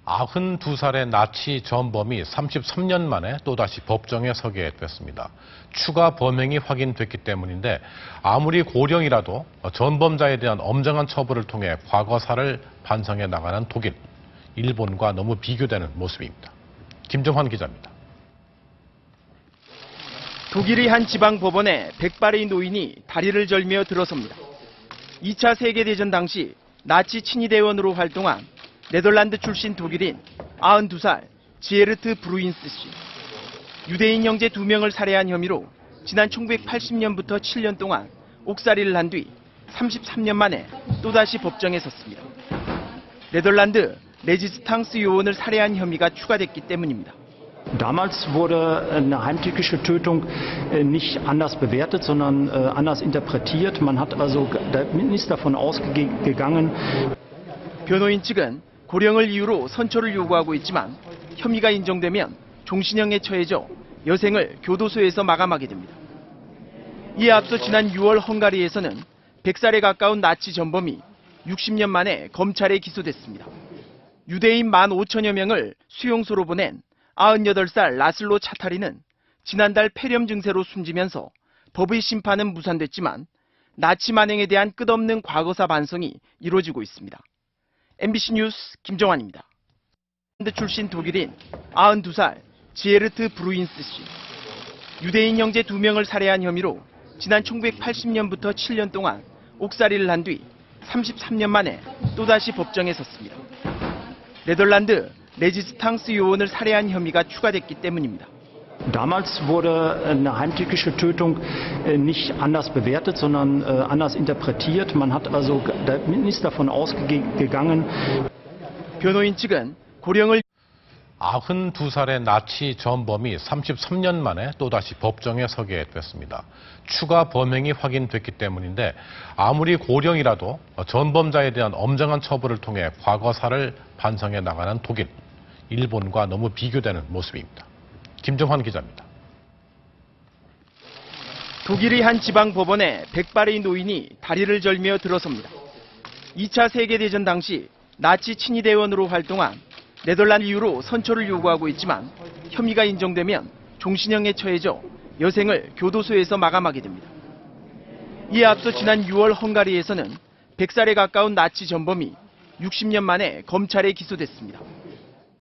92살의 나치 전범이 33년 만에 또다시 법정에 서게 됐습니다. 추가 범행이 확인됐기 때문인데 아무리 고령이라도 전범자에 대한 엄정한 처벌을 통해 과거사를 반성해 나가는 독일, 일본과 너무 비교되는 모습입니다. 김정환 기자입니다. 독일의 한 지방 법원에 백발의 노인이 다리를 절며 들어섭니다. 2차 세계대전 당시 나치 친위대원으로 활동한 네덜란드 출신 독일인 92살 지에르트 브루인스 씨. 유대인 형제 2명을 살해한 혐의로 지난 1980년부터 7년 동안 옥살이를 한 뒤 33년 만에 또다시 법정에 섰습니다. 네덜란드 레지스탕스 요원을 살해한 혐의가 추가됐기 때문입니다. Damals wurde eine heimtückische Tötung nicht anders bewertet, sondern anders interpretiert. Man hat also ist davon ausgegangen. 변호인 측은 고령을 이유로 선처를 요구하고 있지만 혐의가 인정되면 종신형에 처해져 여생을 교도소에서 마감하게 됩니다. 이에 앞서 지난 6월 헝가리에서는 100살에 가까운 나치 전범이 60년 만에 검찰에 기소됐습니다. 유대인 15,000여 명을 수용소로 보낸 98살 라슬로 차타리는 지난달 폐렴 증세로 숨지면서 법의 심판은 무산됐지만 나치 만행에 대한 끝없는 과거사 반성이 이루어지고 있습니다. MBC 뉴스 김정환입니다. 출신 독일인 92살 지에르트 브루인스 씨. 유대인 형제 2명을 살해한 혐의로 지난 1980년부터 7년 동안 옥살이를 한 뒤 33년 만에 또다시 법정에 섰습니다. 네덜란드 레지스탕스 요원을 살해한 혐의가 추가됐기 때문입니다. Damals wurde eine heimtückische Tötung nicht anders bewertet, sondern anders interpretiert. Man hat also ist davon ausgegangen. 변호인 측은 고령을 92살의 나치 전범이 33년 만에 또다시 법정에 서게 됐습니다. 추가 범행이 확인됐기 때문인데 아무리 고령이라도 전범자에 대한 엄정한 처벌을 통해 과거사를 반성해 나가는 독일, 일본과 너무 비교되는 모습입니다. 김정환 기자입니다. 독일의 한 지방 법원에 백발의 노인이 다리를 절며 들어섭니다. 2차 세계대전 당시 나치 친위대원으로 활동한 네덜란드 이유로 선처를 요구하고 있지만 혐의가 인정되면 종신형에 처해져 여생을 교도소에서 마감하게 됩니다. 이에 앞서 지난 6월 헝가리에서는 100살에 가까운 나치 전범이 60년 만에 검찰에 기소됐습니다.